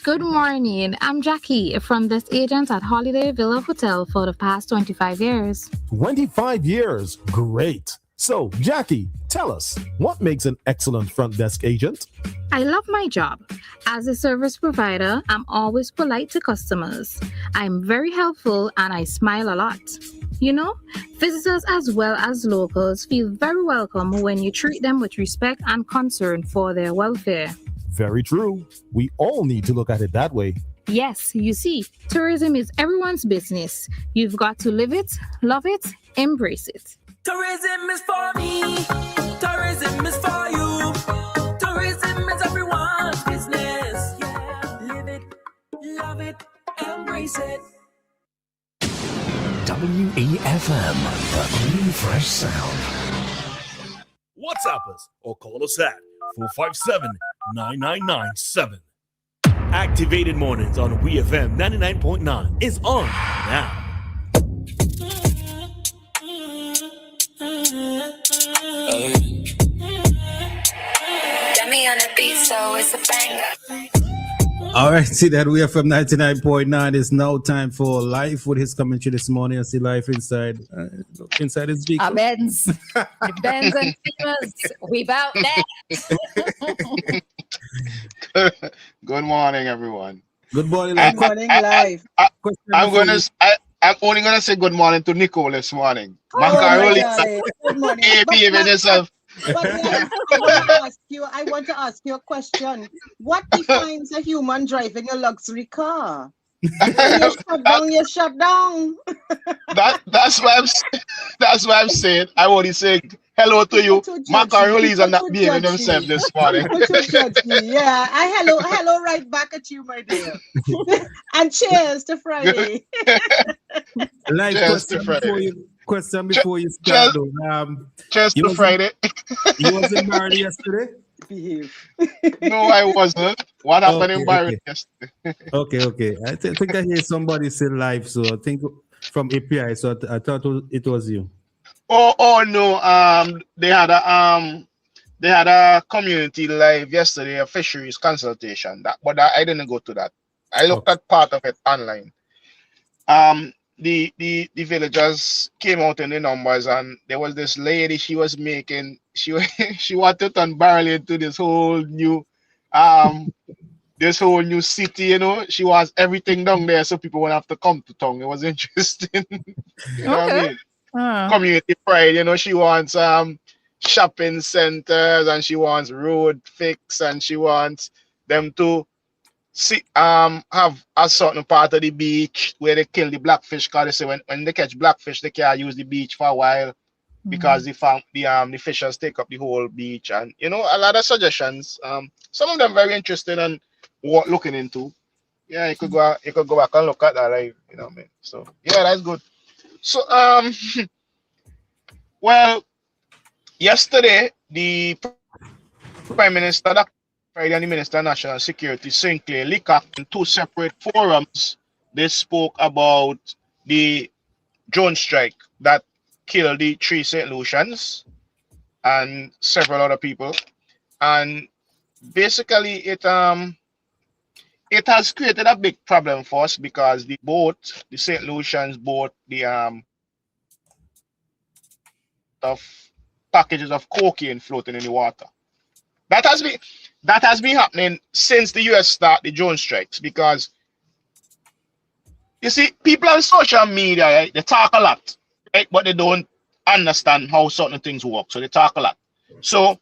Good morning. I'm Jackie, front desk agent at Holiday Villa Hotel for the past 25 years. 25 years. Great. So, Jackie, tell us, what makes an excellent front desk agent? I love my job. As a service provider, I'm always polite to customers. I'm very helpful and I smile a lot. You know, visitors as well as locals feel very welcome when you treat them with respect and concern for their welfare. Very true. We all need to look at it that way. Yes, you see, tourism is everyone's business. You've got to live it, love it, embrace it. Tourism is for me. Tourism is for you. Tourism is everyone's business. Yeah, live it, love it, embrace it. WEFM, the new fresh sound. WhatsApp us or call us at 457-9997. Activated Mornings on WEFM 99.9 is on now. Dummy on the beat, so it's a banger. All right, see that we are from 99.9. It's now time for Lyf with his commentary this morning. I see Lyf inside his vehicle. Benz. Benz and Simmons. We about that. Good morning, everyone. Good morning, Good morning, Lyf. I'm only gonna say good morning to Nicole this morning. Maka, Roleza. good morning. Even yourself. But I want to ask you a question. What defines a human driving a luxury car? When you shut down. That's why I'm saying. I only say hello to you. Maka and Roleza not behaving themselves this morning. Yeah, I hello right back at you, my dear. And cheers to Friday. Cheers to Friday. Question before you start, cheers to Friday. You wasn't married yesterday? No, I wasn't. What happened in Byron yesterday? Okay. I think I hear somebody say live, so I think from API. So I thought it was you. Oh no. They had a community live yesterday, a fisheries consultation. But I didn't go to that. I looked at part of it online. The villagers came out in the numbers, and there was this lady. She was making she wanted to turn barrel into this whole new city. You know, she wants everything down there so people won't have to come to town. It was interesting. You know what I mean? Community pride. You know, she wants shopping centers, and she wants road fix, and she wants them to have a certain part of the beach where they kill the blackfish, because they say when they catch blackfish they can't use the beach for a while because the fishers take up the whole beach, and you know, a lot of suggestions. Some of them very interesting and worth looking into. Yeah, you could go back and look at that, like, you know what I mean. So yeah, that's good. So well, yesterday the Prime Minister Friday and the Minister of National Security, Sinclair Liquor, in two separate forums, they spoke about the drone strike that killed the 3 St. Lucians and several other people. And basically it has created a big problem for us because the St. Lucians boat, of packages of cocaine floating in the water. That has been happening since the US started the drone strikes, because you see, people on social media, right, they talk a lot, right, but they don't understand how certain things work, so they talk a lot. So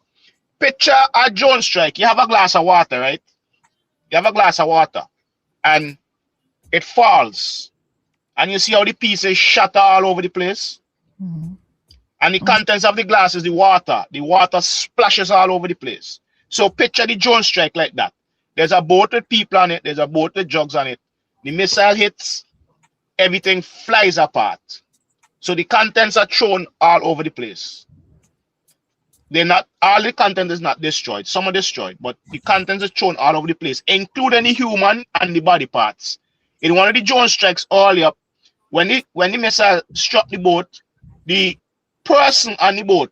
picture a drone strike. You have a glass of water, right? You have a glass of water and it falls, and you see how the pieces shatter all over the place. And the contents of the glass is the water. The water splashes all over the place. So picture the drone strike like that. There's a boat with people on it. There's a boat with drugs on it. The missile hits, everything flies apart. So the contents are thrown all over the place. All the content is not destroyed. Some are destroyed, but the contents are thrown all over the place, including the human and the body parts. In one of the drone strikes earlier, when the missile struck the boat, the person on the boat,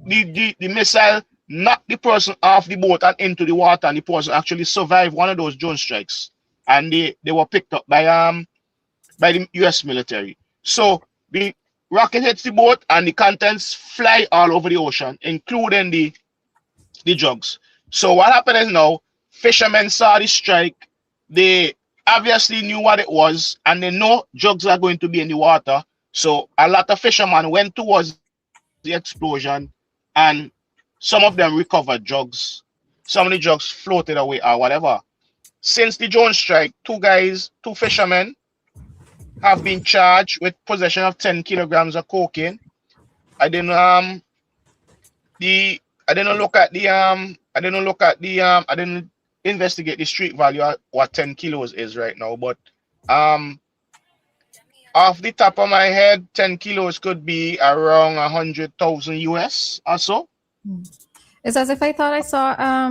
the missile knock the person off the boat and into the water, and the person actually survived one of those drone strikes, and they were picked up by the US military. So the rocket hits the boat and the contents fly all over the ocean, including the drugs. So what happened is now fishermen saw the strike. They obviously knew what it was, and they know drugs are going to be in the water. So a lot of fishermen went towards the explosion, and some of them recovered drugs. Some of the drugs floated away or whatever. Since the drone strike, two fishermen have been charged with possession of 10 kilograms of cocaine. I didn't investigate the street value of what 10 kilos is right now, but off the top of my head, 10 kilos could be around 100,000 US or so. It's as if I thought I saw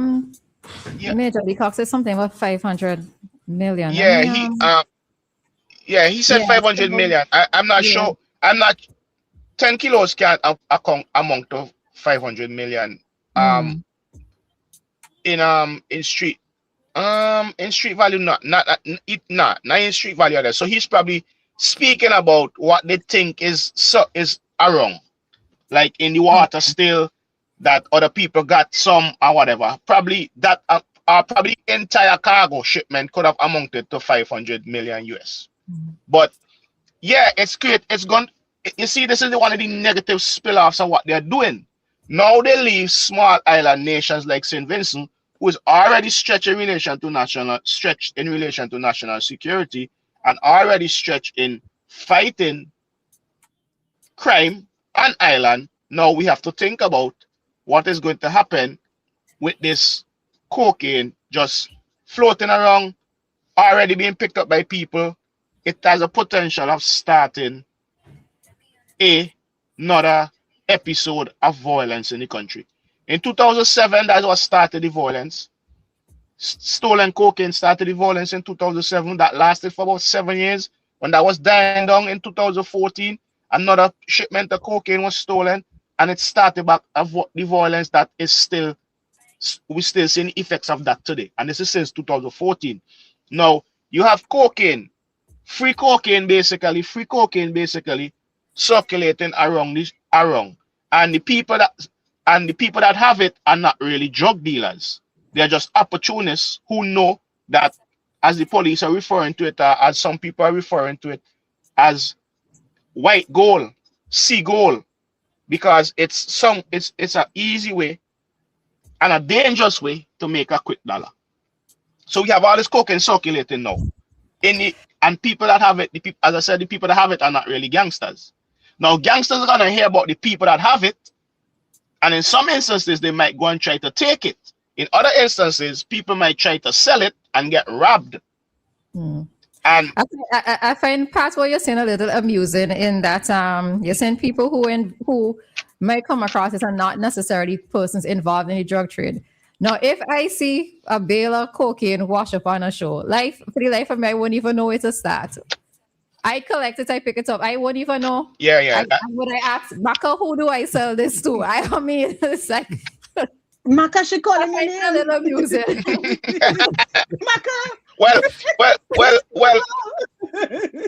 Major League said something about 500 million. He said 500 million. I'm not sure. 10 kilos can't amount to 500 million. In street value, not in street value there. So he's probably speaking about what they think is wrong, like in the water still, that other people got some or whatever. Probably that probably entire cargo shipment could have amounted to 500 million US. But yeah, it's great. It's gone. You see, this is one of the negative spill-offs of what they're doing. Now they leave small island nations like St. Vincent, who is already stretched in relation to national security, and already stretched in fighting crime on island. Now we have to think about what is going to happen with this cocaine just floating around, already being picked up by people. It has a potential of starting another episode of violence in the country. In 2007, that's what started the violence. Stolen cocaine started the violence in 2007. That lasted for about 7 years. When that was dying down in 2014, another shipment of cocaine was stolen, and it started back of the violence that is still, we're still seeing the effects of that today. And this is since 2014. Now, you have cocaine, free cocaine basically circulating around. And the people that have it are not really drug dealers. They're just opportunists who know that, as the police are referring to it, as some people are referring to it, as white gold, sea gold, because it's an easy way and a dangerous way to make a quick dollar. So we have all this cocaine circulating now. And people that have it, as I said, the people that have it are not really gangsters. Now, gangsters are going to hear about the people that have it, and in some instances, they might go and try to take it. In other instances, people might try to sell it and get robbed. And I find part what you're saying a little amusing in that you're saying people who might come across this are not necessarily persons involved in the drug trade. Now, if I see a bale of cocaine wash up on a shore, for the life of me, I wouldn't even know where to start. I collect it, I pick it up. I wouldn't even know. Would I ask Maka, who do I sell this to? I mean, it's like Maka should call him a little amusing. Maka. Well.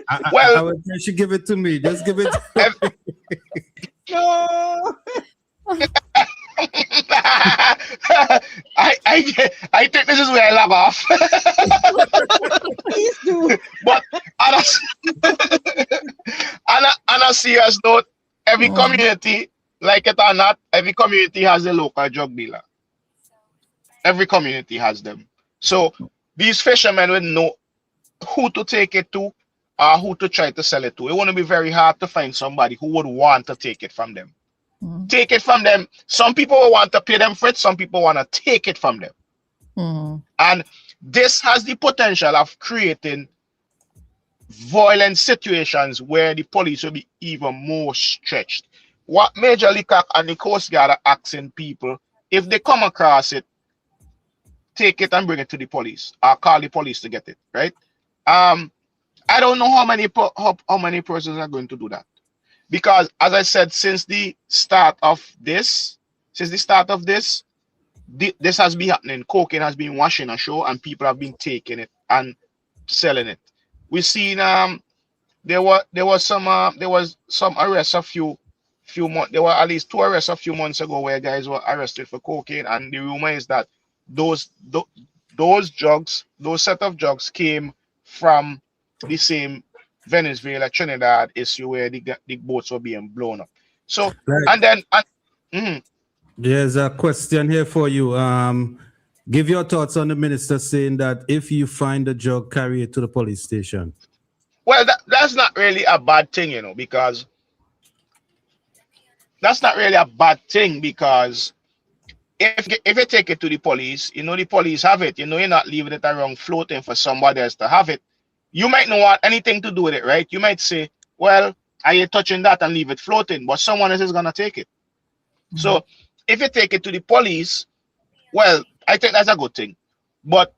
I would say she give it to me. Just give it to me. No. I think this is where I log off. Please do. But on a serious note, every community, like it or not, every community has a local drug dealer. Every community has them. So these fishermen will know who to take it to or who to try to sell it to. It wouldn't be very hard to find somebody who would want to take it from them. Take it from them. Some people will want to pay them for it. Some people want to take it from them. And this has the potential of creating violent situations where the police will be even more stretched. What Major League and the Coast Guard are asking people, if they come across it, take it and bring it to the police or call the police to get it, right? I don't know how many persons are going to do that. Because, as I said, since the start of this, this has been happening. Cocaine has been washing ashore, and people have been taking it and selling it. We've seen there was some arrests a few months. There were at least 2 arrests a few months ago where guys were arrested for cocaine, and the rumor is that those drugs, those set of drugs came from the same Venezuela Trinidad issue where the boats were being blown up. So There's a question here for you. Give your thoughts on the minister saying that if you find a drug, carry it to the police station. Well, that's not really a bad thing, because that's not really a bad thing, because if you take it to the police, the police have it. You're not leaving it around floating for somebody else to have it. You might not want anything to do with it, right? You might say, well, are you touching that and leave it floating? But someone else is going to take it. So if you take it to the police, well, I think that's a good thing. But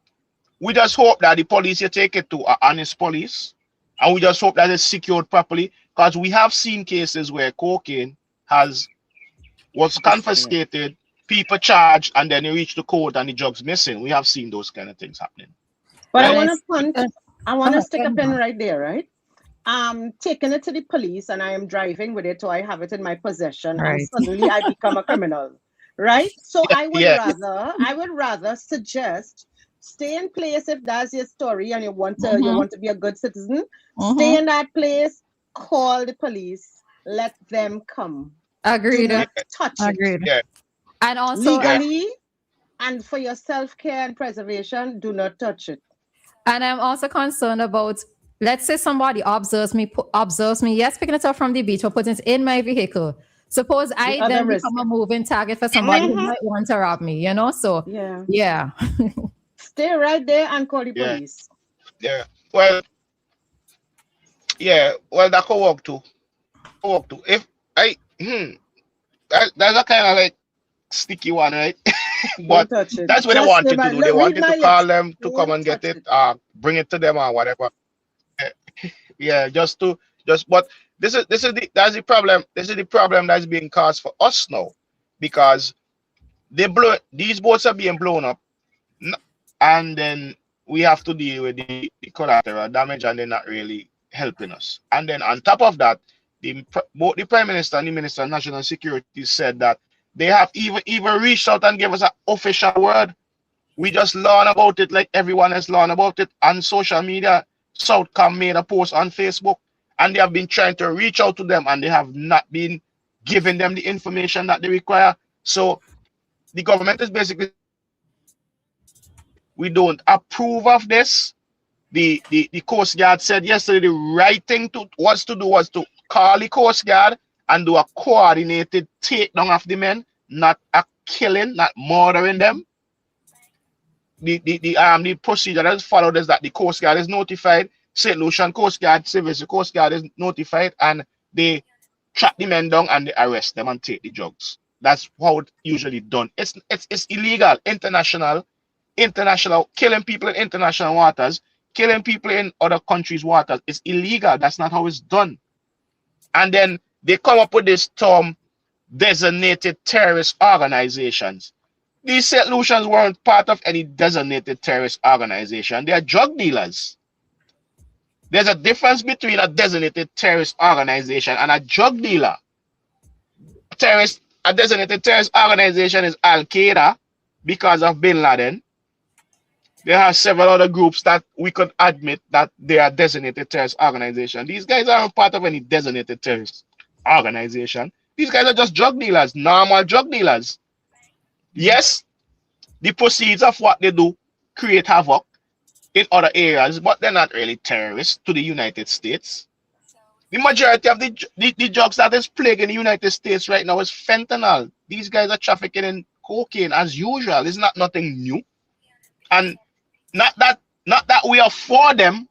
we just hope that the police you take it to are honest police. And we just hope that it's secured properly. Because we have seen cases where cocaine was confiscated, people charged, and then you reach the court and the drug's missing. We have seen those kind of things happening. But I want to stick a pin right there, right? Taking it to the police and I am driving with it, so I have it in my possession, and suddenly I become a criminal, right? So I would rather suggest stay in place if that's your story and you want to be a good citizen. Stay in that place, call the police, let them come. Agreed. Do not touch it. Yeah. And also legally and for your self-care and preservation, do not touch it. And I'm also concerned about, let's say somebody observes me, yes, picking it up from the beach or putting it in my vehicle. Suppose I then become a moving target for somebody who might want to rob me, So, yeah. Stay right there and call the police. Yeah. Well, that could work too. If that's a kind of like sticky one, right? But that's what they wanted to do. They wanted to call them to come and get it, bring it to them or whatever. But that's the problem. This is the problem that's being caused for us now, because these boats are being blown up, and then we have to deal with the collateral damage, and they're not really helping us. And then on top of that, both the Prime Minister and the Minister of National Security said that they have even reached out and gave us an official word. We just learn about it like everyone else learn about it on social media. Southcom made a post on Facebook, and they have been trying to reach out to them, and they have not been giving them the information that they require. So the government is basically, we don't approve of this. The Coast Guard said yesterday the right thing was to call the Coast Guard and do a coordinated takedown of the men, not a killing, not murdering them. The procedure that is followed is that the Coast Guard is notified, St. Lucian Coast Guard, Civil Coast Guard is notified, and they track the men down and they arrest them and take the drugs. That's how it's usually done. It's illegal, international, killing people in international waters, killing people in other countries' waters. It's illegal. That's not how it's done. And then they come up with this term, designated terrorist organizations. These St. Lucians weren't part of any designated terrorist organization. They are drug dealers. There's a difference between a designated terrorist organization and a drug dealer. A designated terrorist organization is Al-Qaeda because of Bin Laden. There are several other groups that we could admit that they are designated terrorist organizations. These guys aren't part of any designated terrorist organization. These guys are just drug dealers, normal drug dealers. Yes, the proceeds of what they do create havoc in other areas, but they're not really terrorists to the United States. The majority of the drugs that is plaguing the United States right now is fentanyl. These guys are trafficking in cocaine as usual. It's not nothing new. And not that we are for them,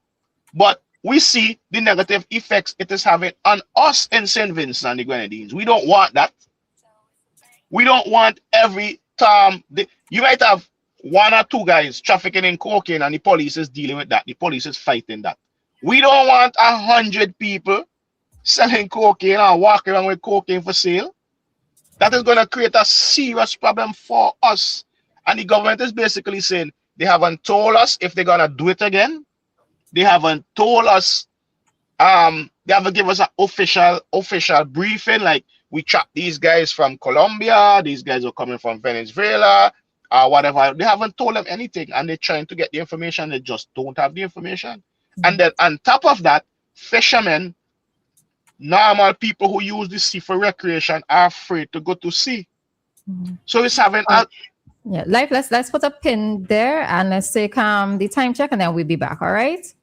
but we see the negative effects it is having on us in St. Vincent and the Grenadines. We don't want that. We don't want every time you might have 1 or 2 guys trafficking in cocaine and the police is dealing with that. The police is fighting that. We don't want 100 people selling cocaine or walking around with cocaine for sale. That is going to create a serious problem for us. And the government is basically saying they haven't told us if they're gonna do it again. They haven't told us. They haven't given us an official briefing. Like, we trapped these guys from Colombia. These guys are coming from Venezuela, or whatever. They haven't told them anything, and they're trying to get the information. They just don't have the information. And then on top of that, fishermen, normal people who use the sea for recreation, are afraid to go to sea. So it's having yeah, Lyf, let's put a pin there and let's take the time check, and then we'll be back. All right.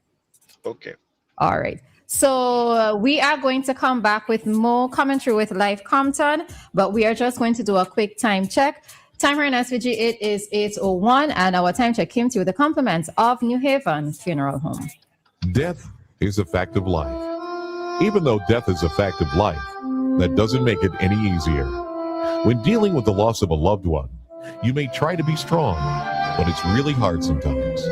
Okay. All right. So we are going to come back with more commentary with Lyf Compton, but we are just going to do a quick time check. Time here in SVG, it is 8:01, and our time check came to you with the compliments of New Haven Funeral Home. Death is a fact of life. Even though death is a fact of life, that doesn't make it any easier. When dealing with the loss of a loved one, you may try to be strong, but it's really hard sometimes.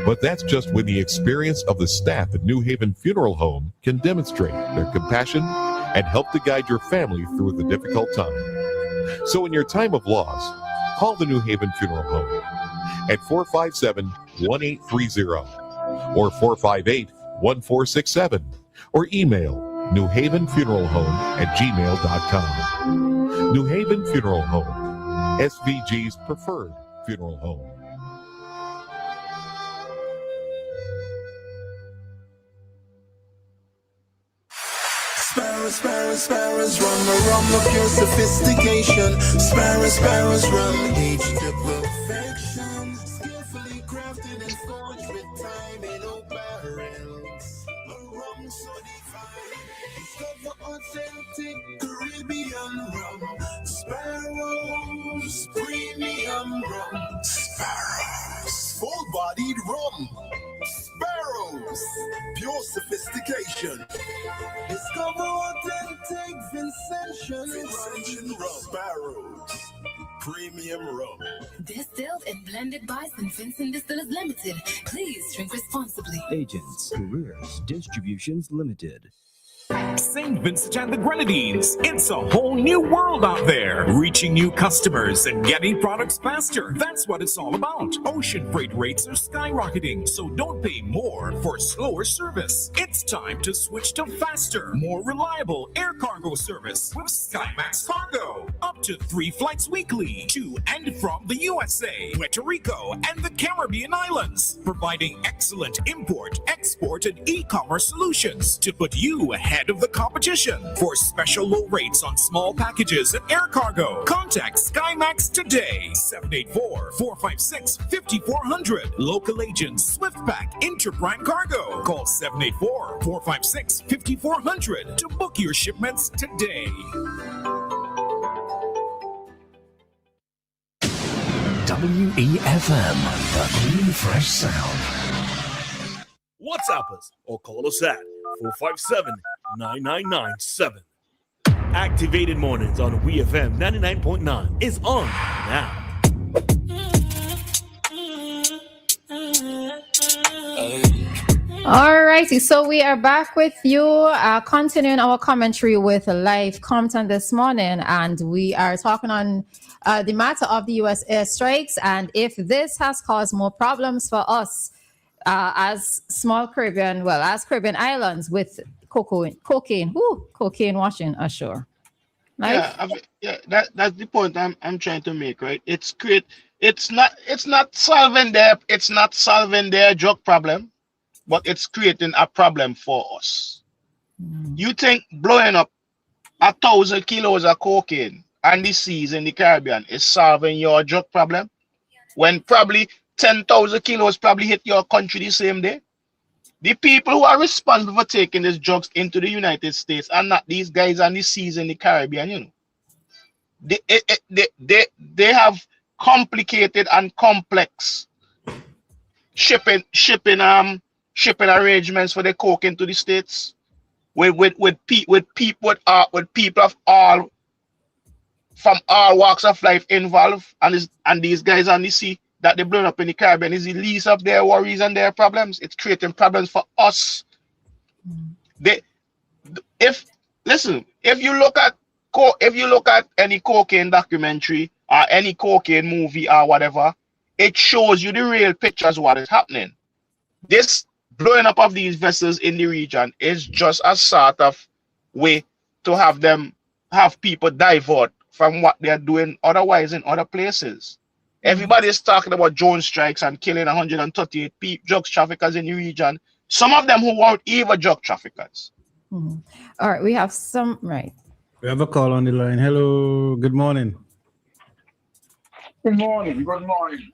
But that's just when the experience of the staff at New Haven Funeral Home can demonstrate their compassion and help to guide your family through the difficult time. So in your time of loss, call the New Haven Funeral Home at 457-1830 or 458-1467 or email newhavenfuneralhome@gmail.com. New Haven Funeral Home, SVG's preferred funeral home. Sparrows, run of your sophistication. Sparrows, run, age to perfection. Skillfully crafted and forged with time and no barrels. A rum so divine. Discover authentic Caribbean rum. Sparrows, premium rum. Sparrows, full-bodied rum. Sparrows, pure sophistication. Discover authentic Vincentian rum. Sparrows, premium rum. Distilled and blended by St. Vincent Distillers Limited. Please drink responsibly. Agents, Careers, Distributions Limited. St. Vincent and the Grenadines. It's a whole new world out there. Reaching new customers and getting products faster. That's what it's all about. Ocean freight rates are skyrocketing, so don't pay more for slower service. It's time to switch to faster, more reliable air cargo service with SkyMax Cargo. Up to 3 flights weekly to and from the USA, Puerto Rico, and the Caribbean islands. Providing excellent import, export, and e-commerce solutions to put you ahead of the competition. For special low rates on small packages and air cargo, contact SkyMax today. 784-456-5400. Local agents SwiftPack Interprime Cargo. Call 784-456-5400 to book your shipments today. WEFM, the new fresh sound. WhatsApp us or call us at 457-9997. Activated Mornings on WEFM 99.9 is on now. All righty, so we are back with you, continuing our commentary with Lyf Compton this morning, and we are talking on the matter of the U.S. airstrikes and if this has caused more problems for us as small Caribbean, as Caribbean islands with cocaine washing ashore. Right? That's the point I'm trying to make, right? It's not solving their drug problem, but it's creating a problem for us. You think blowing up 1,000 kilos of cocaine on the seas in the Caribbean is solving your drug problem when probably 10,000 kilos probably hit your country the same day? The people who are responsible for taking these drugs into the United States are not these guys on the seas in the Caribbean, you know. They have complicated and complex shipping arrangements for the coke into the States with people of all from all walks of life involved, and these guys on the sea that they're blowing up in the Caribbean is the least of their worries and their problems. It's creating problems for us. If you look at any cocaine documentary or any cocaine movie or whatever, it shows you the real pictures of what is happening. This blowing up of these vessels in the region is just a sort of way to have people divert from what they are doing otherwise in other places. Everybody is talking about drone strikes and killing 138 drug traffickers in the region. Some of them who weren't even drug traffickers. All right, we have some, right. We have a call on the line. Hello, good morning. Good morning. Good morning.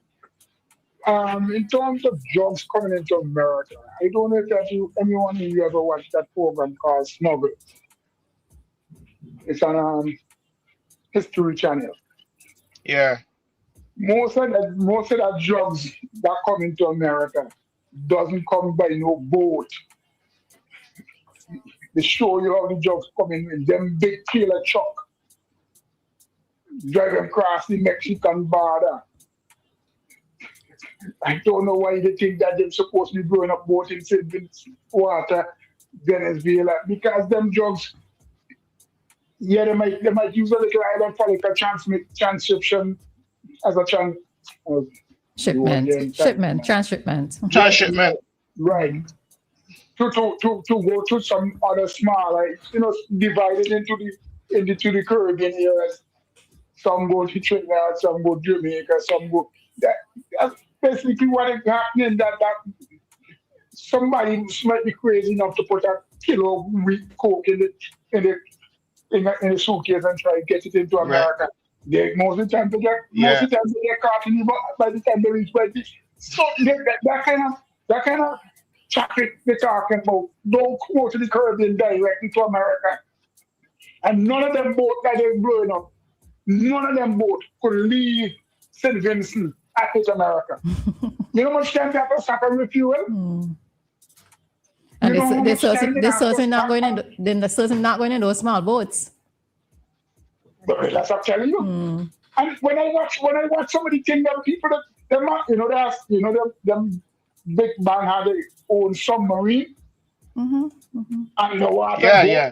In terms of drugs coming into America, I don't know if anyone of you ever watched that program called Smuggle. It's on History Channel. Yeah. Most of the drugs that come into America doesn't come by no boat. They show you how the drugs come in them big trailer truck driving across the Mexican border. I don't know why they think that they're supposed to be blowing up boats in St. Vincent water, Venezuela, because them drugs, yeah, they might use a little island for like a transcription as a transshipment. Right. To go to some other small, like, divided into the Caribbean areas. Some go to Trinidad, some go to Jamaica, some go. That's basically what is happening. That somebody might be crazy enough to put a kilo of wheat coke in a suitcase and try to get it into America. Right. Most of the time they get caught in by the time they reach by this. So that kind of traffic they're talking about don't go to the Caribbean directly to America. And none of them boats that they're blowing up, none of them boats could leave St. Vincent at America. You know how much time they have to stop and refuel? And they're certainly not going in those small boats. But that's what I'm telling you. And when I watch some of the things that people them big bang have their own submarine. And the water. Yeah.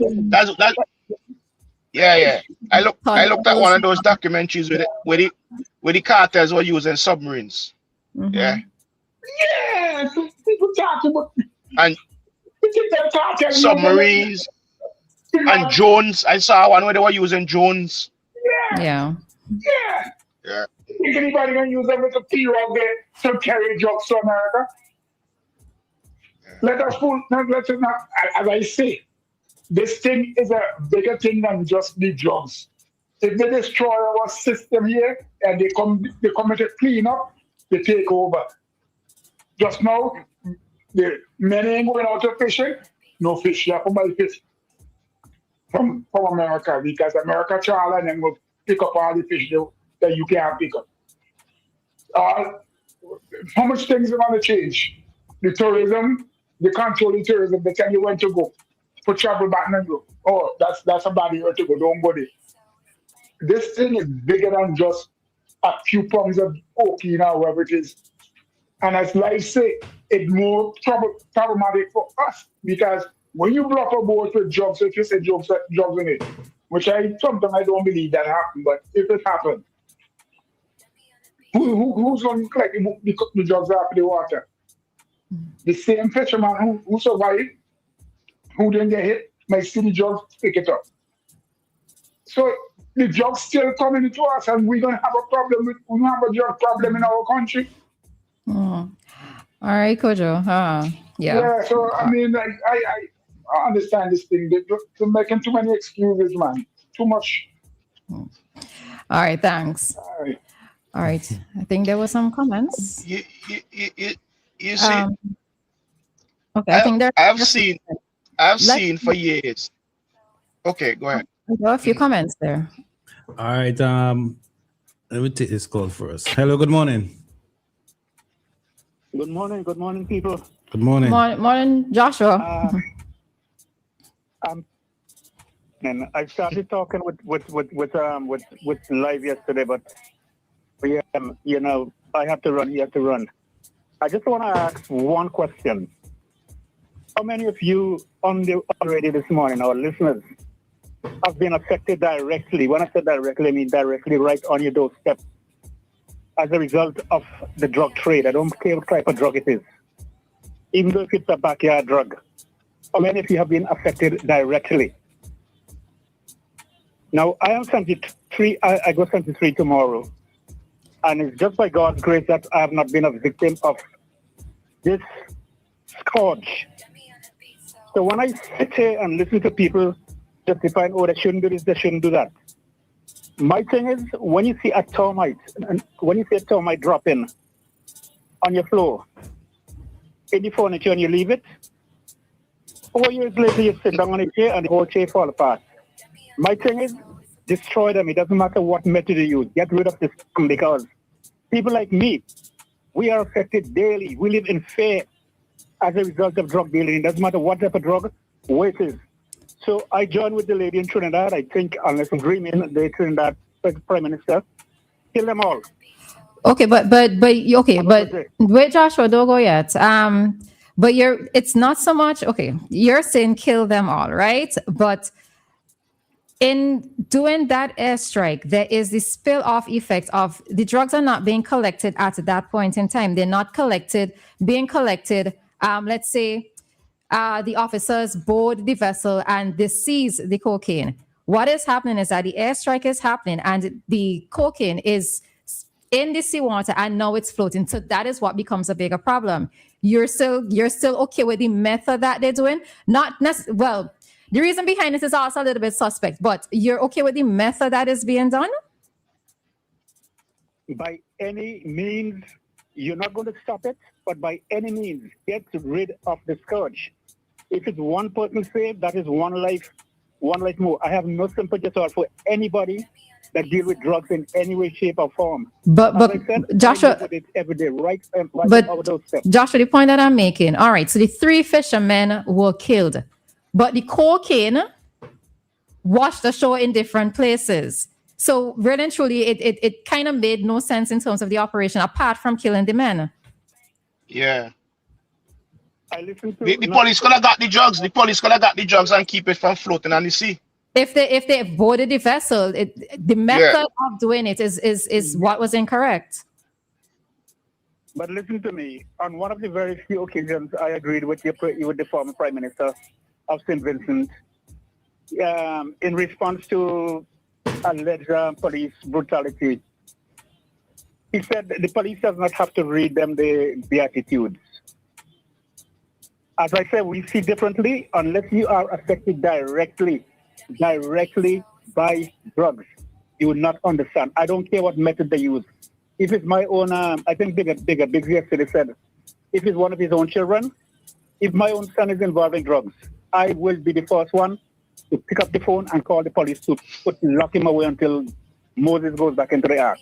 Yeah. I looked at one of those documentaries where the cartels were using submarines. Yeah. Yeah. People talking about and submarines and drones. I saw one where they were using drones. Yeah. Think anybody gonna use them with a P-Rock there to carry drugs to America? Let us not, as I say, this thing is a bigger thing than just the drugs. If they destroy our system here and they come to clean up, they take over. Just now, the men ain't going out to fishing, no fish. You have to buy fish from America because America try and then will pick up all the fish that you can't pick up. How much things are going to change? The tourism, they control the tourism. They tell you when to go. For travel back and go. Oh, that's a bad area to go. Don't go there. This thing is bigger than just a few pounds of cocaine or whatever it is. And as Lyf say, it's more problematic for us because when you block a boat with drugs, if you say drugs in it, which sometimes I don't believe that happened, but if it happened, who's going to collect the drugs after the water? The same fisherman who survived, who didn't get hit, might see the drugs pick it up. So the drugs still coming into us, and we're going to have a problem. We have a drug problem in our country. All right, Kojo. Yeah. So I mean, I understand this thing. They're making too many excuses, man. Too much. All right. Thanks. All right. I think there were some comments. You see. Okay. I think I've seen for years. Okay, go ahead. There are a few comments there. All right. Let me take this call first. Hello. Good morning. Good morning, people. Good morning. Morning, Joshua. And I started talking with Lyf yesterday, but I have to run. You have to run. I just want to ask one question. How many of you on the radio this morning, our listeners, have been affected directly. When I say directly, I mean directly right on your doorstep as a result of the drug trade. I don't care what type of drug it is, even though if it's a backyard drug. How many of you have been affected directly? Now, I am 73. I go 73 tomorrow. And it's just by God's grace that I have not been a victim of this scourge. So when I sit here and listen to people justifying, oh, they shouldn't do this, they shouldn't do that. My thing is, when you see a termite, and when you see a termite drop in on your floor, in the furniture, and you leave it, 4 years later, you sit down on a chair and the whole chair fall apart. My thing is, destroy them. It doesn't matter what method you use. Get rid of this because people like me, we are affected daily. We live in fear as a result of drug dealing. It doesn't matter what type of drug, where it is. So I join with the lady in Trinidad. I think unless agreement, the Trinidad Prime Minister, kill them all. Okay, but wait, Joshua, don't go yet. But it's not so much, okay, you're saying kill them all, right? But in doing that airstrike, there is the spill-off effect of the drugs are not being collected at that point in time. They're not being collected. Let's say the officers board the vessel and they seize the cocaine. What is happening is that the airstrike is happening and the cocaine is in the seawater and now it's floating. So that is what becomes a bigger problem. You're still okay with the method that they're doing? Not necessarily, well, the reason behind it is also a little bit suspect, but you're okay with the method that is being done? By any means, you're not going to stop it, but by any means, get rid of the scourge. If it's one person saved, that is one life more. I have no sympathy at all for anybody that deal with drugs in any way, shape, or form. But Joshua, every day, right but over those steps. Joshua, the point that I'm making, all right, so the 3 fishermen were killed, but the cocaine washed ashore in different places. So really and truly, it kind of made no sense in terms of the operation, apart from killing the men. Yeah. I listen to the police could have got the drugs. The police could have got the drugs and keep it from floating on the sea. If they boarded the vessel, the method of doing it is what was incorrect. But listen to me. On one of the very few occasions, I agreed with the former Prime Minister of St. Vincent in response to alleged police brutality. He said the police does not have to read them the attitudes. As I said, we see differently unless you are affected directly by drugs. You will not understand. I don't care what method they use. If it's my own, I think Big yesterday said, if it's one of his own children, if my own son is involved in drugs, I will be the first one to pick up the phone and call the police to lock him away until Moses goes back into the ark.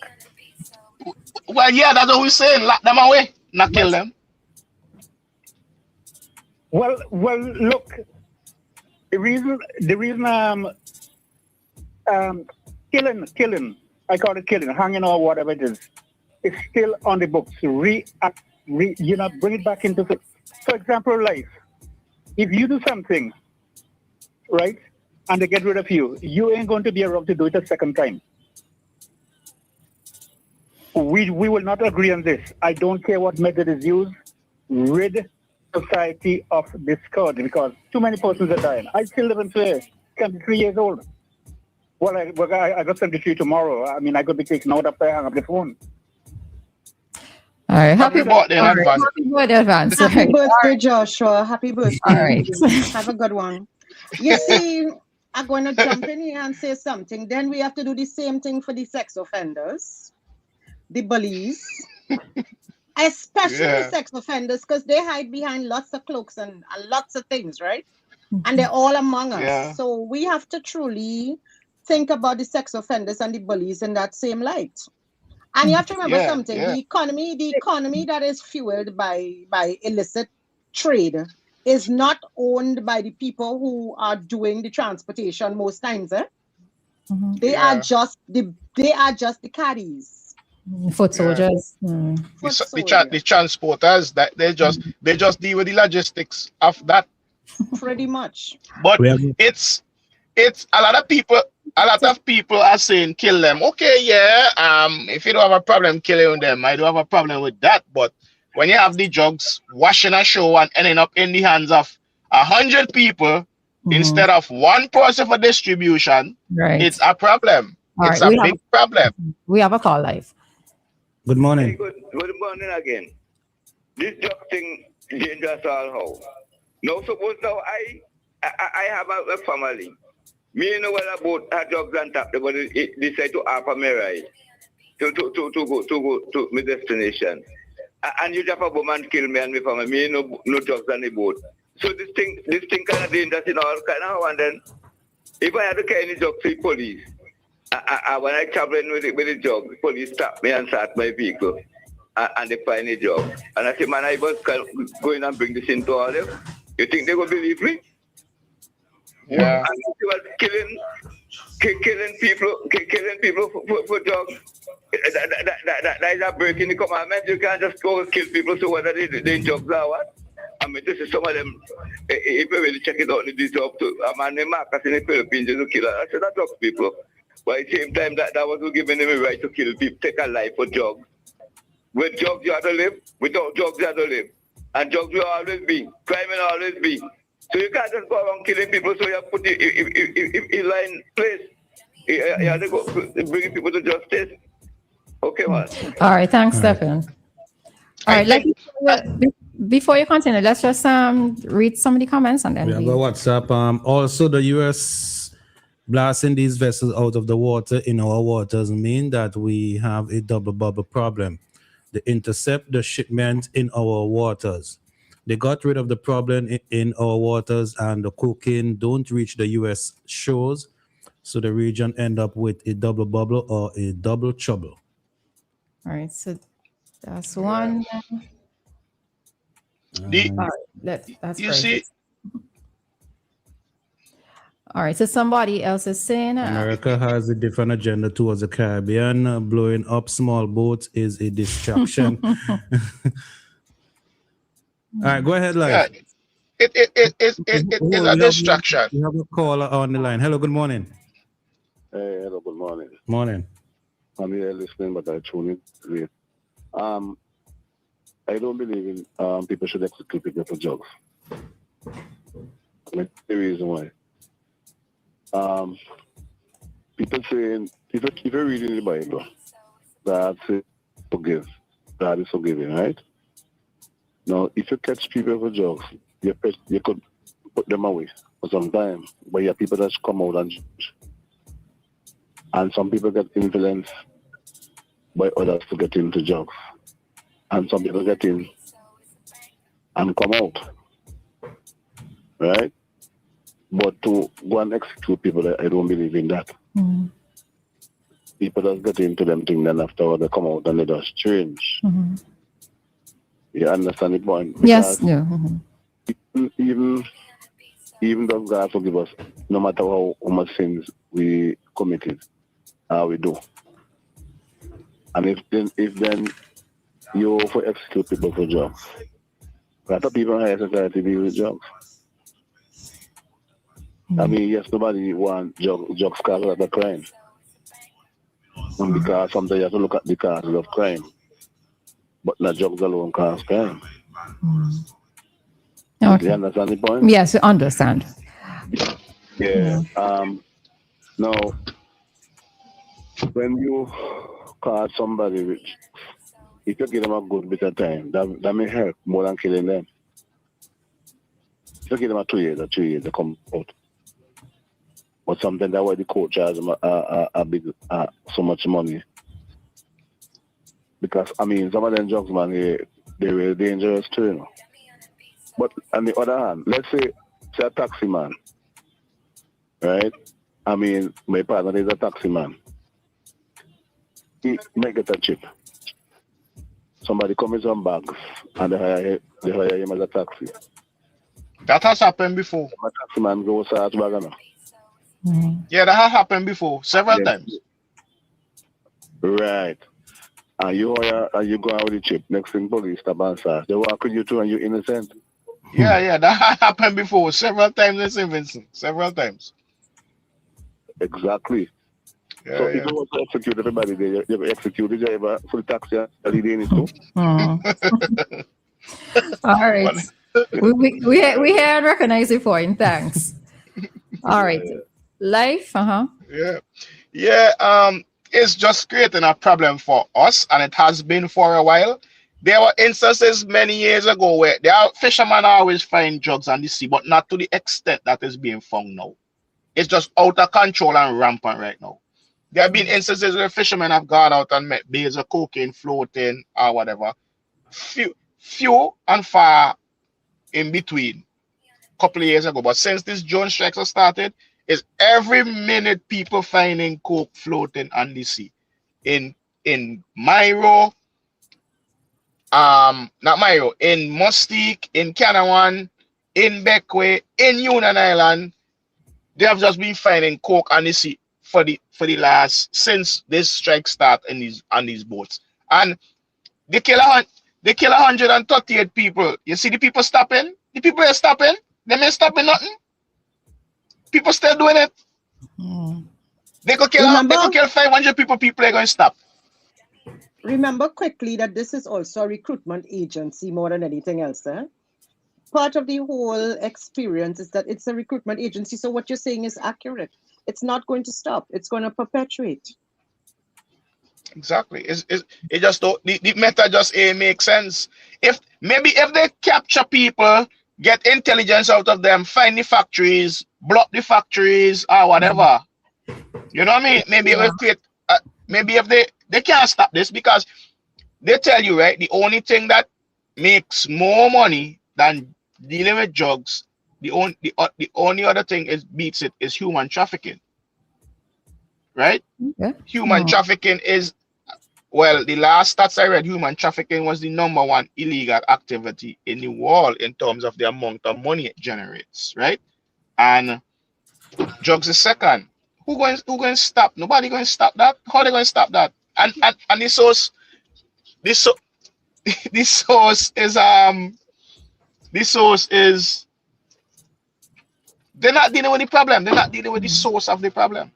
Well, yeah, that's what we're saying. Lock them away, not kill them. Well, look. The reason, killing, I call it killing, hanging or whatever it is, it's still on the books. Bring it back into, for example, life. If you do something, right, and they get rid of you, you ain't going to be around to do it a second time. We will not agree on this. I don't care what method is used. Rid society of this scourge because too many persons are dying. I still live in fear. 73 years old. Well, I got 73 tomorrow. I mean, I could be taken out after I hang up the phone. All right. Happy birthday in advance. Happy birthday, Joshua. Happy birthday. All right. Have a good one. You see, I'm going to jump in here and say something. Then we have to do the same thing for the sex offenders, the bullies, especially the sex offenders, because they hide behind lots of cloaks and lots of things, right? And they're all among us. Yeah. So we have to truly think about the sex offenders and the bullies in that same light. And you have to remember something. The economy that is fueled by illicit trade is not owned by the people who are doing the transportation most times. They are just the caddies. Foot soldiers. The transporters that they just deal with the logistics of that. Pretty much. But it's it's a lot of people. A lot of people are saying kill them. Okay, yeah. If you don't have a problem killing them, I don't have a problem with that. But when you have the drugs washing ashore and ending up in the hands of 100 people instead of one person for distribution, it's a problem. All it's right, a big problem. We have a call live. Good morning. Good morning again. This drug thing dangerous all how. Now suppose now I have a family. Me know well about drugs and tap, but it decide to offer me right to go to my destination. And you just a woman kill me and my family. Me no drugs on the boat. So this thing kind of dangerous in all kind of. And then if I had to carry any drugs to the police, when I traveling with the drugs, the police stop me and start my vehicle and they find a drug. And I say, man, I was going and bring this into all them. You think they will believe me? Yeah. And he was killing people for drugs. That is a break in the commandment. You can't just go kill people so whether they drugs or what. I mean, this is some of them. If you really check it out, this up to a man named Maka in the Philippines to kill. I said that drugs people. But at the same time, that was giving them a right to kill people, take a life for drugs. With drugs you have to live. Without drugs you have to live. And drugs will always be. Crime will always be. So you can't just go around killing people. So you have to put in line place. You have to go bring people to justice. Okay, man. All right, thanks, Stephen. All right, before you continue, let's just read some of the comments and then we have a WhatsApp. Also, the U.S. blasting these vessels out of the water in our waters mean that we have a double bubble problem. They intercept the shipment in our waters. They got rid of the problem in our waters, and the cocaine don't reach the U.S. shores, so the region end up with a double bubble or a double trouble. All right, so that's one. That's you see. All right, so somebody else is saying America has a different agenda towards the Caribbean. Blowing up small boats is a distraction. All right, go ahead, Lyf. Yeah, it is a distraction. We have a caller on the line. Hello, good morning. Hey, hello, good morning. Morning. I'm here listening, but I tune in late. I don't believe in people should execute people for drugs. That's the reason why. People saying, if you're reading the Bible, God says forgive. God is forgiving, right? Now, if you catch people for drugs, you could put them away for some time, but you have people that come out and judge. And some people get influenced by others to get into drugs. And some people get in and come out. Right? But to go and execute people, I don't believe in that. Mm-hmm. People just get into them things, then after they come out and they just change. Mm-hmm. You understand the point? Yes. Yeah. Mm-hmm. Even though God forgive us, no matter how much sins we committed, we do. And if then you for execute people for drugs, a lot of people in higher society deal with drugs. Mm-hmm. I mean, yes, nobody wants drugs cause of the crime. And because sometimes you have to look at the causes of crime. But not drugs alone cause crime. Okay. You understand the point? Yes, I understand. Yeah. Now, when you cause somebody, if you give them a good bit of time, that may help more than killing them. If you give them a 2 years, they come out. But sometimes that's why the court charges them a big, so much money. Because, I mean, some of them drugs, man, they're really dangerous too, you know. But on the other hand, let's say a taxi man, right? I mean, my partner is a taxi man. He may get a chip. Somebody comes with some bags and they hire him as a taxi. That has happened before. A taxi man goes out to Bagana. Yeah, that has happened before, several times. Right. And you go out with the chip. Next thing, police stop and search. They walk with you too, and you're innocent. Yeah, that has happened before, several times in St. Vincent, several times. Exactly. Yeah, so if you want to execute everybody there, you have executed the driver for the taxi and the day too. All right. we had recognized the point. Thanks. All right. Lyf. It's just creating a problem for us, and it has been for a while. There were instances many years ago where there are fishermen always find drugs on the sea, but not to the extent that is being found now. It's just out of control and rampant right now. There have been instances where fishermen have gone out and met bales of cocaine floating or whatever. Few and far in between a couple of years ago. But since this drone strikes have started, is every minute people finding coke floating on the sea. In Myro, not Myro, in Mustique, in Canawan, in Beckway, in Union Island, they have just been finding coke on the sea for the last since this strike start on these boats. And they kill 138 people. You see the people stopping? The people are stopping. They ain't stopping nothing. People still doing it. They could kill 500 people. People are going to stop. Remember quickly that this is also a recruitment agency more than anything else. Part of the whole experience is that it's a recruitment agency. So what you're saying is accurate. It's not going to stop. It's going to perpetuate. Exactly. It just don't, the meta just ain't make sense. If they capture people, get intelligence out of them, find the factories, block the factories or whatever. You know what I mean? Maybe it will create. Maybe if they can't stop this, because they tell you, right, the only thing that makes more money than dealing with drugs, the only other thing beats it is human trafficking. Right? Yeah. Human trafficking is, well, the last stats I read, human trafficking was the #1 illegal activity in the world in terms of the amount of money it generates, right? And drugs is second. Who going to stop? Nobody going to stop that. How they going to stop that? And the source is they're not dealing with the problem. They're not dealing with the source of the problem.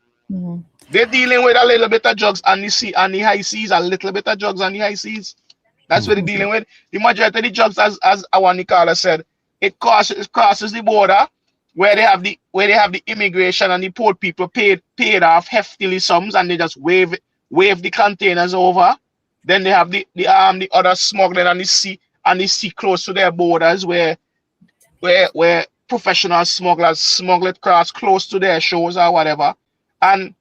They're dealing with a little bit of drugs on the sea, on the high seas, a little bit of drugs on the high seas. That's what they're dealing with. The majority of the drugs, as our Nicole said, it crosses the border where they have the immigration and the port people paid off heftily sums, and they just wave the containers over. Then they have the other smuggling on the sea close to their borders where professional smugglers smuggle it across close to their shores or whatever. And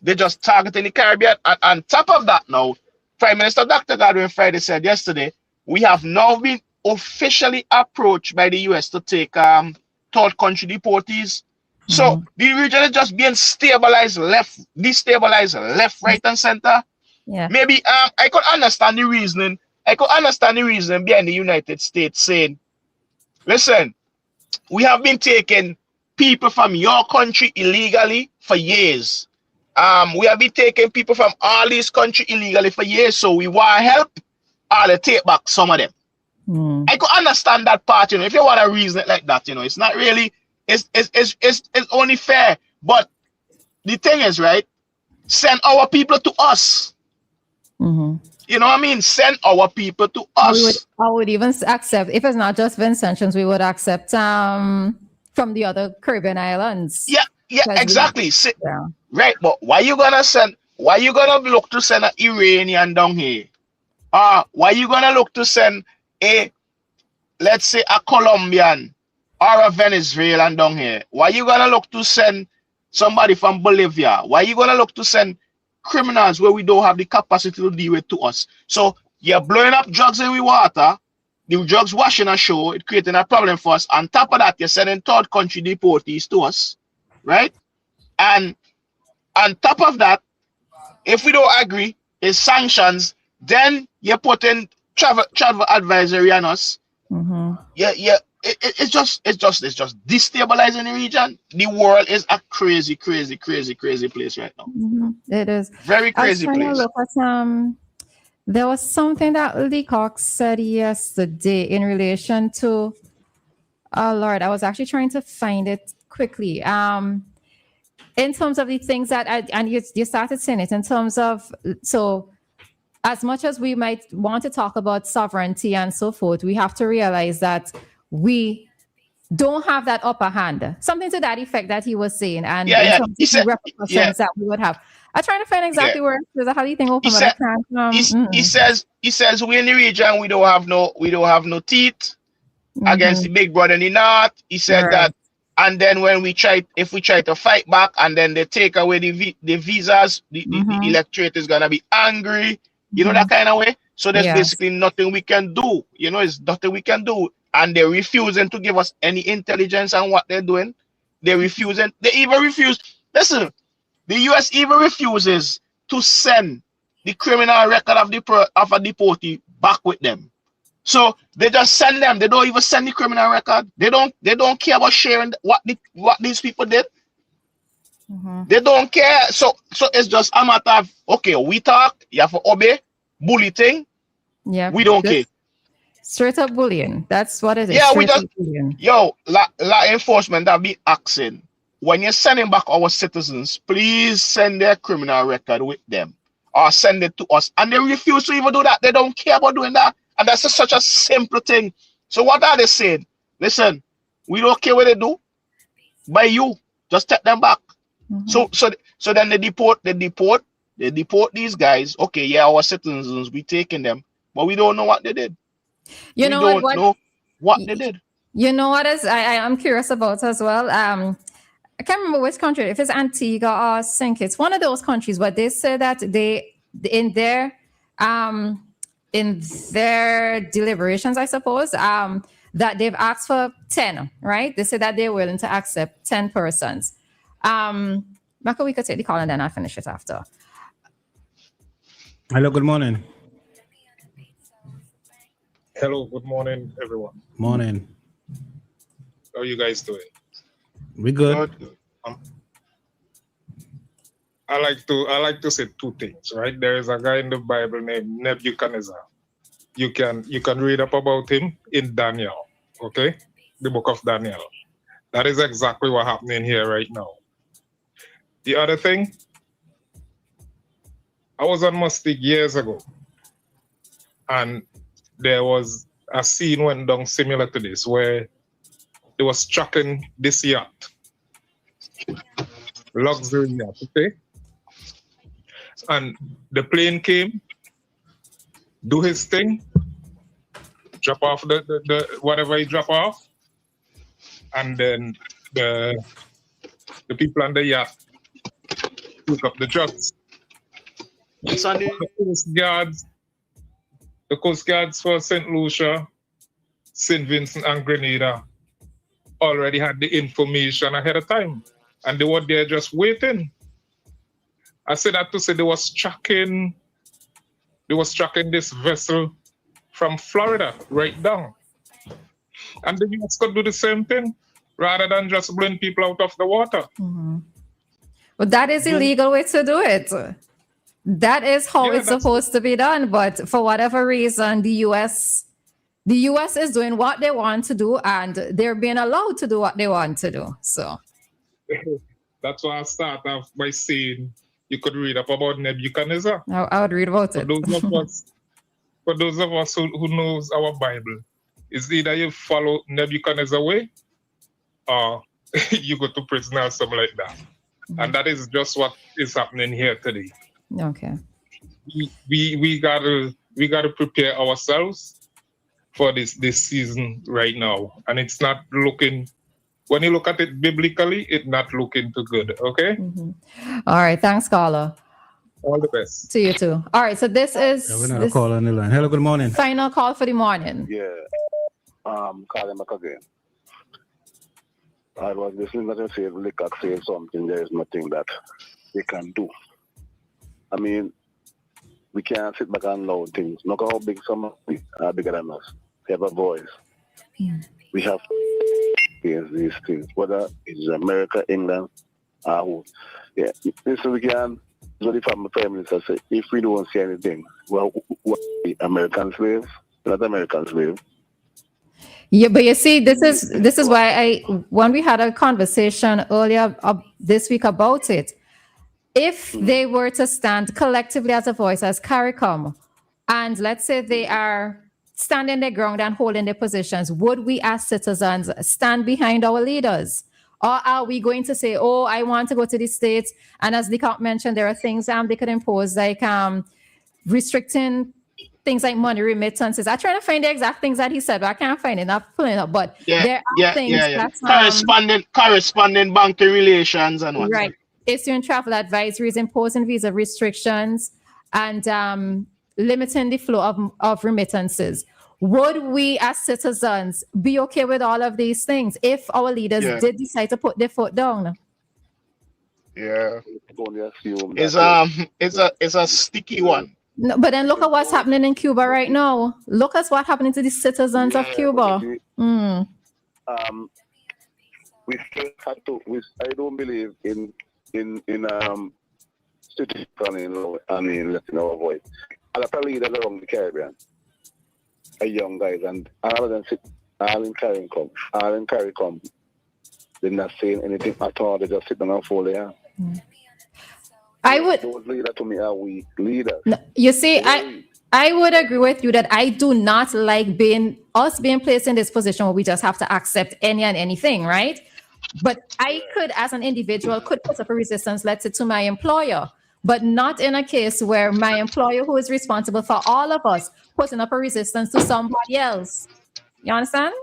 they just targeting the Caribbean. And on top of that now, Prime Minister Dr. Godwin Friday said yesterday, we have now been officially approached by the US to take third country deportees. So the region is just being destabilized left, right, and center. Yeah. Maybe I could understand the reasoning. Behind the United States saying, listen, we have been taking people from your country illegally for years. We have been taking people from all these countries illegally for years, so we want to help or to take back some of them. I could understand that part, if you want to reason it like that, it's not really, it's only fair. But the thing is, right, send our people to us. You know what I mean? Send our people to us. I would even accept, if it's not just Vincentians, we would accept from the other Caribbean islands. Yeah, exactly. Right, but why you gonna look to send an Iranian down here? Why you gonna look to send let's say a Colombian or a Venezuelan down here? Why you gonna look to send somebody from Bolivia? Why you gonna look to send criminals where we don't have the capacity to deal with to us? So you're blowing up drugs in the water, the drugs washing ashore, it creating a problem for us. On top of that, you're sending third country deportees to us, right? And on top of that, if we don't agree, it's sanctions, then you're putting travel advisory on us. It's just destabilizing the region. The world is a crazy place right now. It is very crazy place. There was something that Leacock said yesterday in relation to, oh Lord, I was actually trying to find it quickly. in terms of the things that, and you started saying it in terms of, so as much as we might want to talk about sovereignty and so forth, we have to realize that we don't have that upper hand. Something to that effect that he was saying, and in terms of the repercussions that we would have. I'm trying to find exactly where there's a Holly thing open, but I can't. He says we in the region we don't have no teeth against the big brother in the north. He said that, and then when if we try to fight back, and then they take away the visas, the electorate is gonna be angry. You know, that kind of way. So there's basically nothing we can do. You know, it's nothing we can do. And they're refusing to give us any intelligence on what they're doing. They're refusing. They even refuse. Listen, the US even refuses to send the criminal record of a deportee back with them. So they just send them. They don't even send the criminal record. They don't care about sharing what these people did. They don't care. So it's just a matter of, okay, we talk, you have to obey, bully thing. Yeah. We don't care. Straight up bullying. That's what it is. Yeah, we Straight just, up bullying. law enforcement that be asking, when you're sending back our citizens, please send their criminal record with them or send it to us. And they refuse to even do that. They don't care about doing that. And that's just such a simple thing. So what are they saying? Listen, we don't care what they do. By you, just take them back. So then they deport these guys. Okay, yeah, our citizens, we taking them, but we don't know what they did. You know what they did. You know what is I am curious about as well. I can't remember which country, if it's Antigua or St. Kitts, one of those countries where they say that they in their deliberations, I suppose, that they've asked for 10, right? They say that they're willing to accept 10 persons. Maka, we could take the call and then I'll finish it after. Hello, good morning. Hello, good morning, everyone. Morning. How are you guys doing? We good. I like to say two things, right? There is a guy in the Bible named Nebuchadnezzar. You can read up about him in Daniel, okay? The book of Daniel. That is exactly what's happening here right now. The other thing, I was on Mustig years ago, and there was a scene went down similar to this where they was tracking this yacht, luxury yacht, okay? And the plane came, do his thing, drop off the whatever he drop off, and then the people on the yacht took up the drugs. The Coast Guards for St. Lucia, St. Vincent, and Grenada already had the information ahead of time, and they were there just waiting. I said that to say they was tracking this vessel from Florida right down, and the US could do the same thing rather than just blowing people out of the water. But that is illegal way to do it. That is how it's supposed to be done. But for whatever reason, the US is doing what they want to do, and they're being allowed to do what they want to do. So that's why I start off by saying you could read up about Nebuchadnezzar. I would read about it. For those of us who knows our Bible, it's either you follow Nebuchadnezzar's way or you go to prison or something like that. And that is just what is happening here today. Okay. We gotta prepare ourselves for this season right now. And it's not looking, when you look at it biblically, it's not looking too good. Okay? All right. Thanks, caller. All the best. To you too. All right. So this is Another call on the line. Hello, good morning. Final call for the morning. Yeah. Calling back again. I was listening to say Lickard say something. There is nothing that they can do. I mean, we can't sit back and allow things. Look how big some are bigger than us. They have a voice. We have against these things, whether it's America, England, who. Yeah, listen, we can. So the Prime Minister say, if we don't see anything, well, American slaves, not American slaves. Yeah, but you see, this is why when we had a conversation earlier this week about it, if they were to stand collectively as a voice, as CARICOM, and let's say they are standing their ground and holding their positions, would we as citizens stand behind our leaders? Or are we going to say, oh, I want to go to the States, and as Nicole mentioned, there are things they could impose, like restricting things like money remittances. I try to find the exact things that he said, but I can't find it. Not pulling it up. But there are things that corresponding banking relations and whatnot. Right. Issuing travel advisories, imposing visa restrictions, and limiting the flow of remittances. Would we as citizens be okay with all of these things if our leaders did decide to put their foot down? Yeah. It's a sticky one. No, but then look at what's happening in Cuba right now. Look at what's happening to the citizens of Cuba. We still have to. I don't believe in citizen letting our voice. A lot of leaders around the Caribbean are young guys, and all of them sit all in CARICOM. They're not saying anything at all. They just sit down and fold their hands. Those leaders to me are weak leaders. No, you see, I would agree with you that I do not like being placed in this position where we just have to accept any and anything, right? But I could, as an individual, put up a resistance, let's say, to my employer, but not in a case where my employer, who is responsible for all of us, putting up a resistance to somebody else. You understand?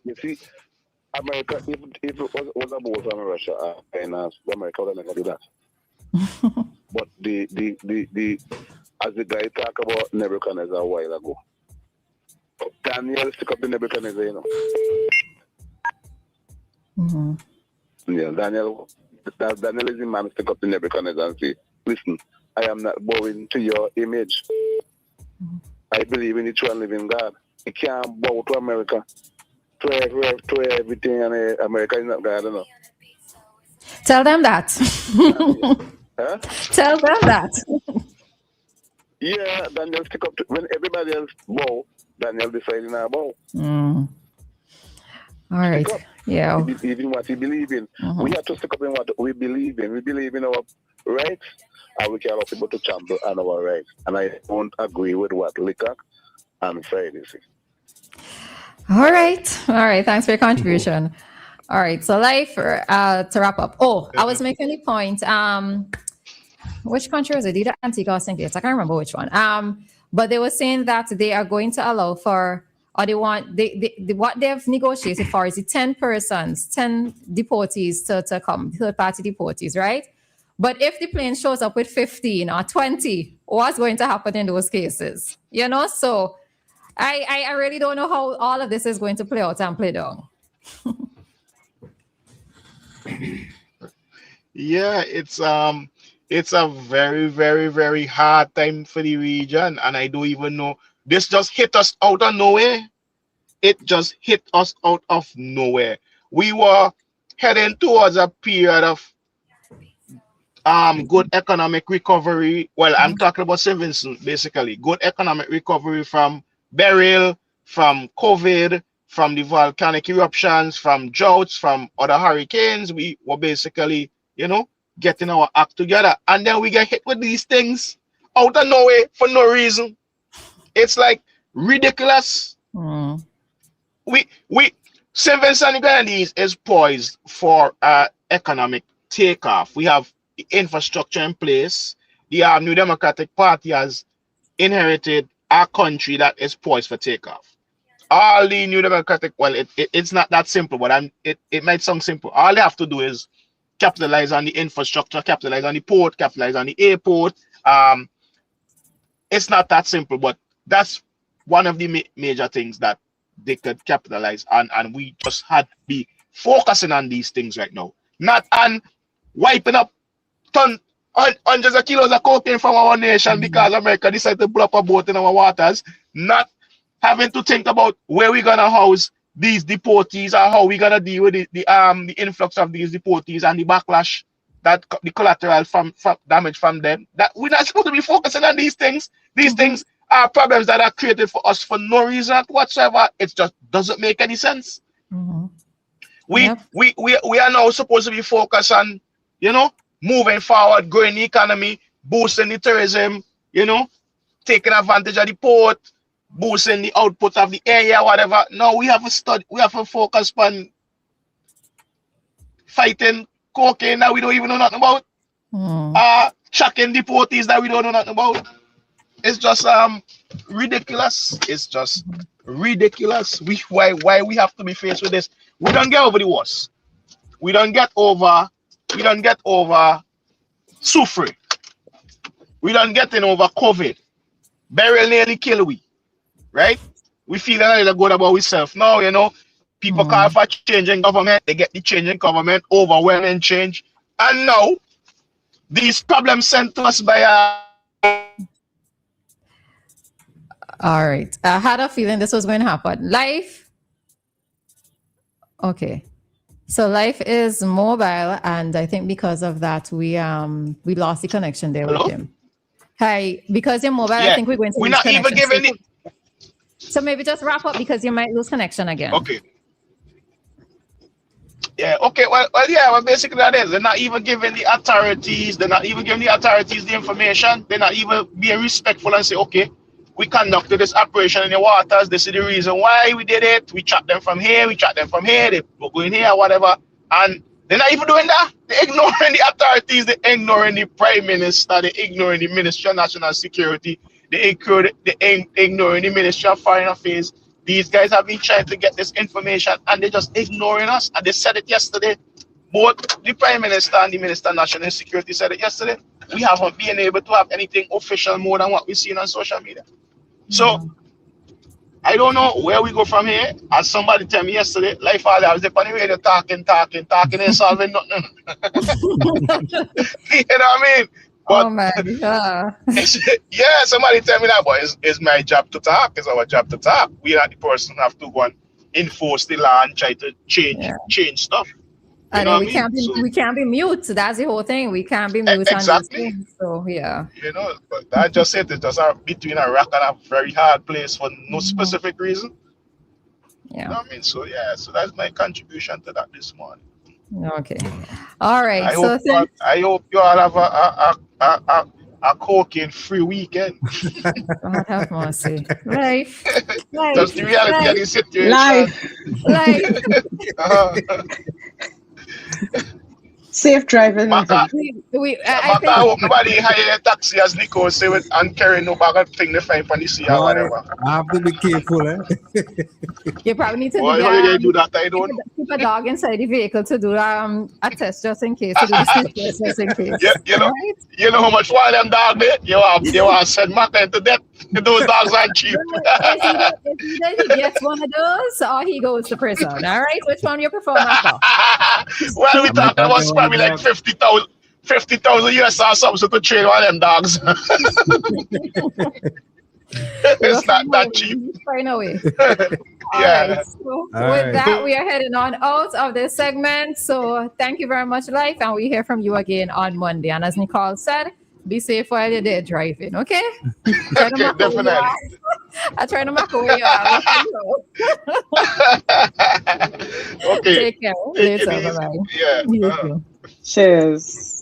You see, America, if it was about Russia and America would never do that. But the as the guy talk about Nebuchadnezzar a while ago, Daniel stick up the Nebuchadnezzar, you know. Yeah, Daniel is the man stick up the Nebuchadnezzar and say, listen, I am not bowing to your image. I believe in the true and living God. You can't bow to America, to everything, and America is not God, you know. Tell them that. Huh? Tell them that. Yeah, Daniel stick up when everybody else bow, Daniel decided not bow. All right. Yeah. Even what he believes in. We have to stick up in what we believe in. We believe in our rights, and we can allow people to trample on our rights. And I don't agree with what Lickak and Friday say. All right. Thanks for your contribution. All right. So, Lyf, to wrap up. Oh, I was making the point. Which country was it? Either Antigua or St. Kitts. I can't remember which one. But they were saying that they are going to allow for, or they want, what they've negotiated for is the 10 persons, 10 deportees to come, third-party deportees, right? But if the plane shows up with 15 or 20, what's going to happen in those cases? You know, so I really don't know how all of this is going to play out and play down. Yeah, it's a very, very, very hard time for the region, and I don't even know. This just hit us out of nowhere. It just hit us out of nowhere. We were heading towards a period of good economic recovery. Well, I'm talking about St. Vincent, basically. Good economic recovery from burial, from COVID, from the volcanic eruptions, from droughts, from other hurricanes. We were basically, getting our act together, and then we get hit with these things out of nowhere for no reason. It's like ridiculous. St. Vincent and Grenadines is poised for economic takeoff. We have the infrastructure in place. The New Democratic Party has inherited a country that is poised for takeoff. All the New Democratic, well, it's not that simple, but it might sound simple. All they have to do is capitalize on the infrastructure, capitalize on the port, capitalize on the airport. It's not that simple, but that's one of the major things that they could capitalize on, and we just had to be focusing on these things right now, not on wiping up hundreds of kilos of cocaine from our nation because America decided to blow up a boat in our waters, not having to think about where we're gonna house these deportees or how we're gonna deal with the influx of these deportees and the backlash, that the collateral from damage from them. That we're not supposed to be focusing on these things. These things are problems that are created for us for no reason whatsoever. It just doesn't make any sense. We are now supposed to be focused on, moving forward, growing the economy, boosting the tourism, taking advantage of the port, boosting the output of the area, whatever. No, we have a focus on fighting cocaine that we don't even know nothing about. Tracking deportees that we don't know nothing about. It's just ridiculous. It's just ridiculous. Why we have to be faced with this? We don't get over the worst. We don't get over suffering. We don't get over COVID. Burial nearly kill we. Right? We feel a little good about ourselves. Now, people call for changing government. They get the changing government, overwhelming change. And now, these problems sent to us by All right. I had a feeling this was going to happen. Lyf. Okay. So Lyf is mobile, and I think because of that, we lost the connection there with him. Hi, because you're mobile, I think we're going to lose connection. We're not even giving it. So maybe just wrap up because you might lose connection again. Okay. Yeah, okay. Well, basically that is. They're not even giving the authorities, the information. They're not even being respectful and say, okay, we conducted this operation in the waters. This is the reason why we did it. We tracked them from here. They were going here, whatever. And they're not even doing that. They're ignoring the authorities. They're ignoring the Prime Minister. They're ignoring the Ministry of National Security. They're ignoring the Ministry of Foreign Affairs. These guys have been trying to get this information and they're just ignoring us. And they said it yesterday. Both the Prime Minister and the Minister of National Security said it yesterday. We haven't been able to have anything official more than what we've seen on social media. So, I don't know where we go from here. As somebody told me yesterday, Lyf, I was on the radio talking and solving nothing. You know what I mean? But, oh my God. Yeah, somebody tell me that, but it's my job to talk. It's our job to talk. We are the person who have to go and enforce the law and try to change stuff. You know we can't be mute. That's the whole thing. We can't be mute. Exactly. On these things, so yeah. But I just said it's just between a rock and a very hard place for no specific reason. Yeah. You know what I mean? So yeah, so that's my contribution to that this morning. Okay. All right. I hope you all have a cocaine-free weekend. God have mercy. Lyf. That's the reality of the situation. Lyf. Safe driving. Maka, I hope nobody hire a taxi as Nicole say with and carry no bag of thing they find on the sea or whatever. I have to be careful, You probably need to do that. I don't keep a dog inside the vehicle to do a test just in case. To do the test just in case. You know how much one of them dogs there? You want to send Maka into debt. Those dogs aren't cheap. Either he gets one of those or he goes to prison. All right, which one you prefer, Maka? Well, we're talking about probably like 50,000 US or something to train one of them dogs. It's not that cheap. Right away. Yeah. Right. So with that, we are heading on out of this segment. So thank you very much, Lyf, and we hear from you again on Monday. And as Nicole said, be safe while you're there driving, okay? Okay, definitely. I try to mark away you are. Okay. Take care. Later. Bye-bye. Yeah. Cheers.